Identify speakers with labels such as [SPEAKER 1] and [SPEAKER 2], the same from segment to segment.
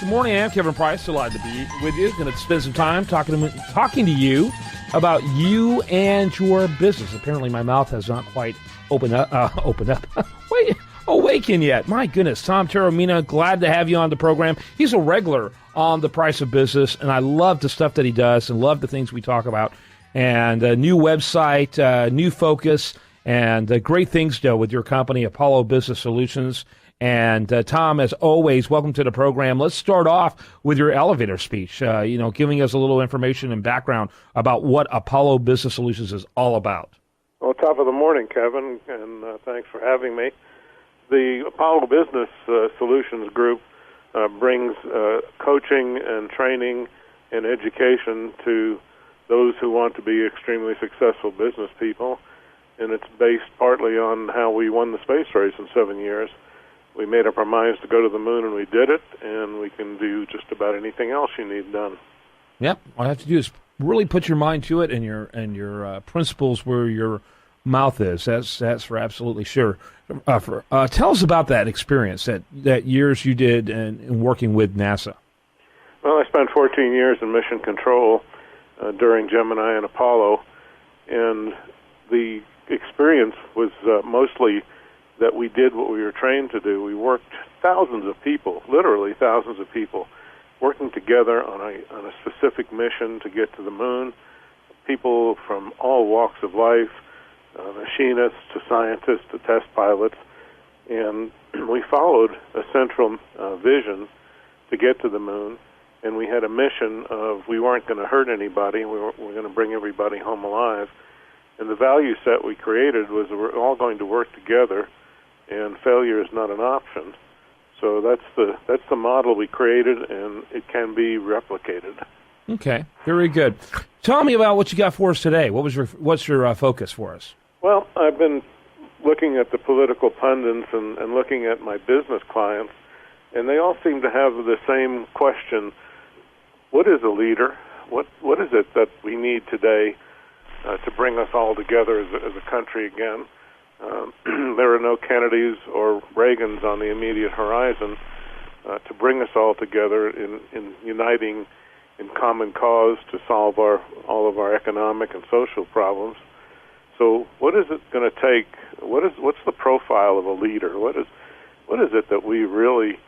[SPEAKER 1] Good morning, I'm Kevin Price. Delighted to be with you. Going to spend some time talking to you about you and your business. Apparently, my mouth has not quite opened up. Awaken yet. My goodness, Tom Taormina, glad to have you on the program. He's a regular on The Price of Business, and I love the stuff that he does and love the things we talk about. And a new website, new focus, and great things to do with your company, Apollo Business Solutions. And Tom, as always, welcome to the program. Let's start off with your elevator speech, giving us a little information and background about what Apollo Business Solutions is all about.
[SPEAKER 2] Well, top of the morning, Kevin, and thanks for having me. The Apollo Business Solutions Group brings coaching and training and education to those who want to be extremely successful business people, and it's based partly on how we won the space race in 7 years. We made up our minds to go to the moon, and we did it, and we can do just about anything else you need done.
[SPEAKER 1] Yep. All you have to do is really put your mind to it and your principles where your mouth is. That's for absolutely sure. Tell us about that experience, that years you did in working with NASA.
[SPEAKER 2] Well, I spent 14 years in mission control during Gemini and Apollo, and the experience was mostly that we did what we were trained to do. We worked thousands of people, literally thousands of people, working together on a specific mission to get to the moon, people from all walks of life, machinists to scientists to test pilots, and we followed a central vision to get to the moon, and we had a mission of we weren't going to hurt anybody, we were going to bring everybody home alive, and the value set we created was we're all going to work together, and failure is not an option. So that's the model we created, and it can be replicated.
[SPEAKER 1] Okay, very good. Tell me about what you got for us today. What's your focus for us?
[SPEAKER 2] Well, I've been looking at the political pundits and looking at my business clients, and they all seem to have the same question: what is a leader? What is it that we need today to bring us all together as a country again? There are no Kennedys or Reagans on the immediate horizon to bring us all together in uniting in common cause to solve all of our economic and social problems. So what is it going to take? What's the profile of a leader? What is it that we really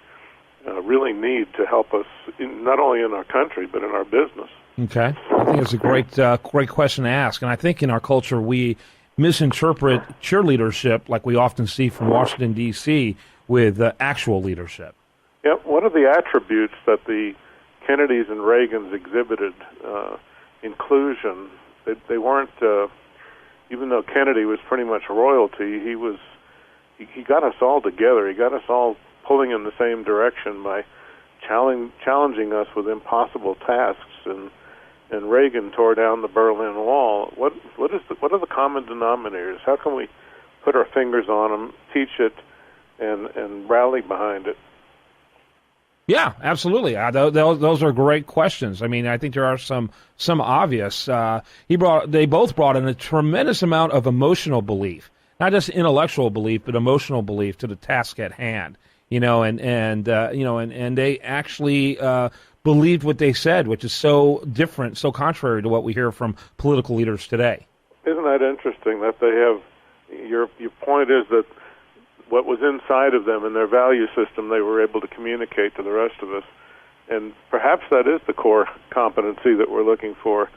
[SPEAKER 2] need to help us not only in our country but in our business?
[SPEAKER 1] Okay, I think it's a great question to ask, and I think in our culture we misinterpret cheerleadership like we often see from Washington, D.C. with actual leadership.
[SPEAKER 2] Yep. One of the attributes that the Kennedys and Reagans exhibited, inclusion, they weren't, even though Kennedy was pretty much royalty, he got us all together. He got us all pulling in the same direction by challenging us with impossible tasks, and Reagan tore down the Berlin Wall. What are the common denominators? How can we put our fingers on them, teach it, and rally behind it?
[SPEAKER 1] Yeah, absolutely. Those are great questions. I mean, I think there are some obvious. They both brought in a tremendous amount of emotional belief, not just intellectual belief, but emotional belief to the task at hand. And they actually believed what they said, which is so different, so contrary to what we hear from political leaders today.
[SPEAKER 2] Isn't that interesting that they have, your point is that what was inside of them and their value system they were able to communicate to the rest of us. And perhaps that is the core competency that we're looking for,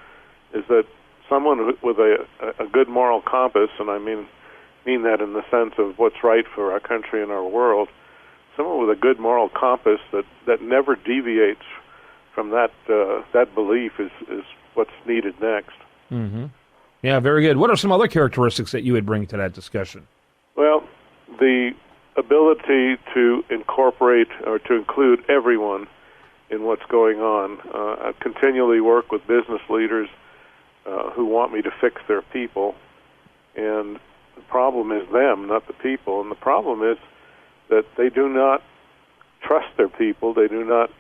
[SPEAKER 2] is that someone with a good moral compass, and I mean that in the sense of what's right for our country and our world, someone with a good moral compass that never deviates from that belief is what's needed next.
[SPEAKER 1] Mm-hmm. Yeah, very good. What are some other characteristics that you would bring to that discussion?
[SPEAKER 2] Well, the ability to incorporate or to include everyone in what's going on. I continually work with business leaders who want me to fix their people, and the problem is them, not the people. And the problem is that they do not trust their people. They do not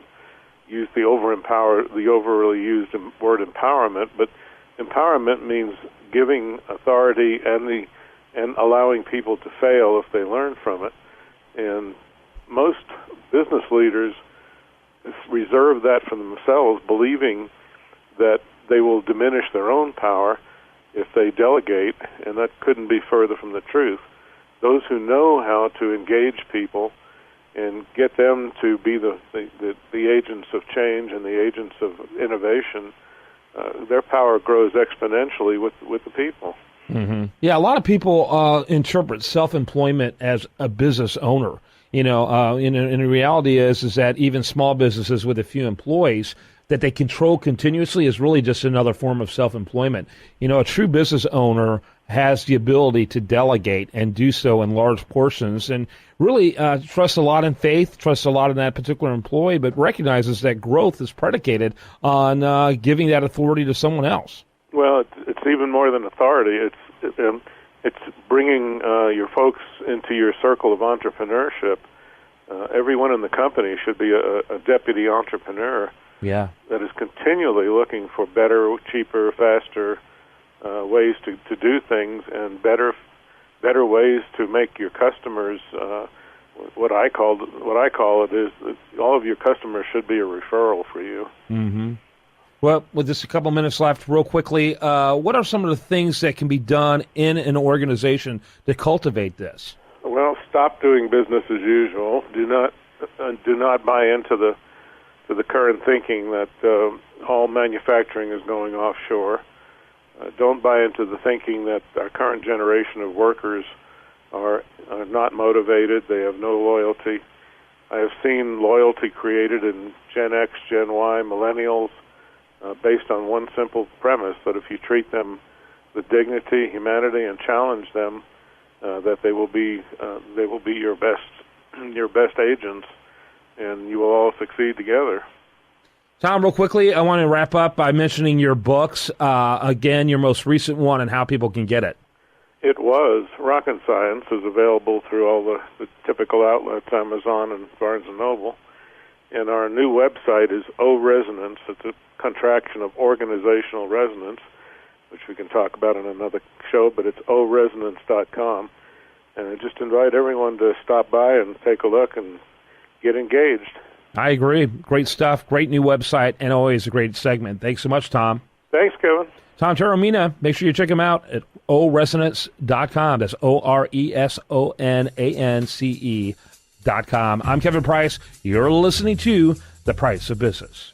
[SPEAKER 2] use the overly used word empowerment, but empowerment means giving authority and allowing people to fail if they learn from it. And most business leaders reserve that for themselves, believing that they will diminish their own power if they delegate, and that couldn't be further from the truth. Those who know how to engage people and get them to be the agents of change and the agents of innovation, their power grows exponentially with the people.
[SPEAKER 1] Mm-hmm. Yeah, a lot of people interpret self-employment as a business owner. In the reality is that even small businesses with a few employees that they control continuously is really just another form of self-employment. A true business owner has the ability to delegate and do so in large portions and really trusts a lot in faith, trusts a lot in that particular employee, but recognizes that growth is predicated on giving that authority to someone else.
[SPEAKER 2] Well, it's even more than authority. It's bringing your folks into your circle of entrepreneurship. Everyone in the company should be a deputy entrepreneur.
[SPEAKER 1] Yeah.
[SPEAKER 2] That is continually looking for better, cheaper, faster ways to do things, and better ways to make your customers. What I call it is that all of your customers should be a referral for you.
[SPEAKER 1] Mm-hmm. Well, with just a couple minutes left, real quickly, what are some of the things that can be done in an organization to cultivate this?
[SPEAKER 2] Well, stop doing business as usual. Do not buy into the current thinking that all manufacturing is going offshore. Don't buy into the thinking that our current generation of workers are not motivated. They have no loyalty. I have seen loyalty created in Gen X, Gen Y, millennials, based on one simple premise, that if you treat them with dignity, humanity, and challenge them, that they will be your best agents, and you will all succeed together.
[SPEAKER 1] Tom, real quickly, I want to wrap up by mentioning your books. Again, your most recent one and how people can get it.
[SPEAKER 2] It was. Rocket Science is available through all the typical outlets, Amazon and Barnes & Noble. And our new website is O-Resonance. It's a contraction of organizational resonance, which we can talk about in another show, but it's oresonance.com. And I just invite everyone to stop by and take a look and get engaged.
[SPEAKER 1] I agree. Great stuff. Great new website, and always a great segment. Thanks so much, Tom.
[SPEAKER 2] Thanks, Kevin.
[SPEAKER 1] Tom Taormina. Make sure you check him out at oresonance.com. That's ORESONANCE.com. I'm Kevin Price. You're listening to The Price of Business.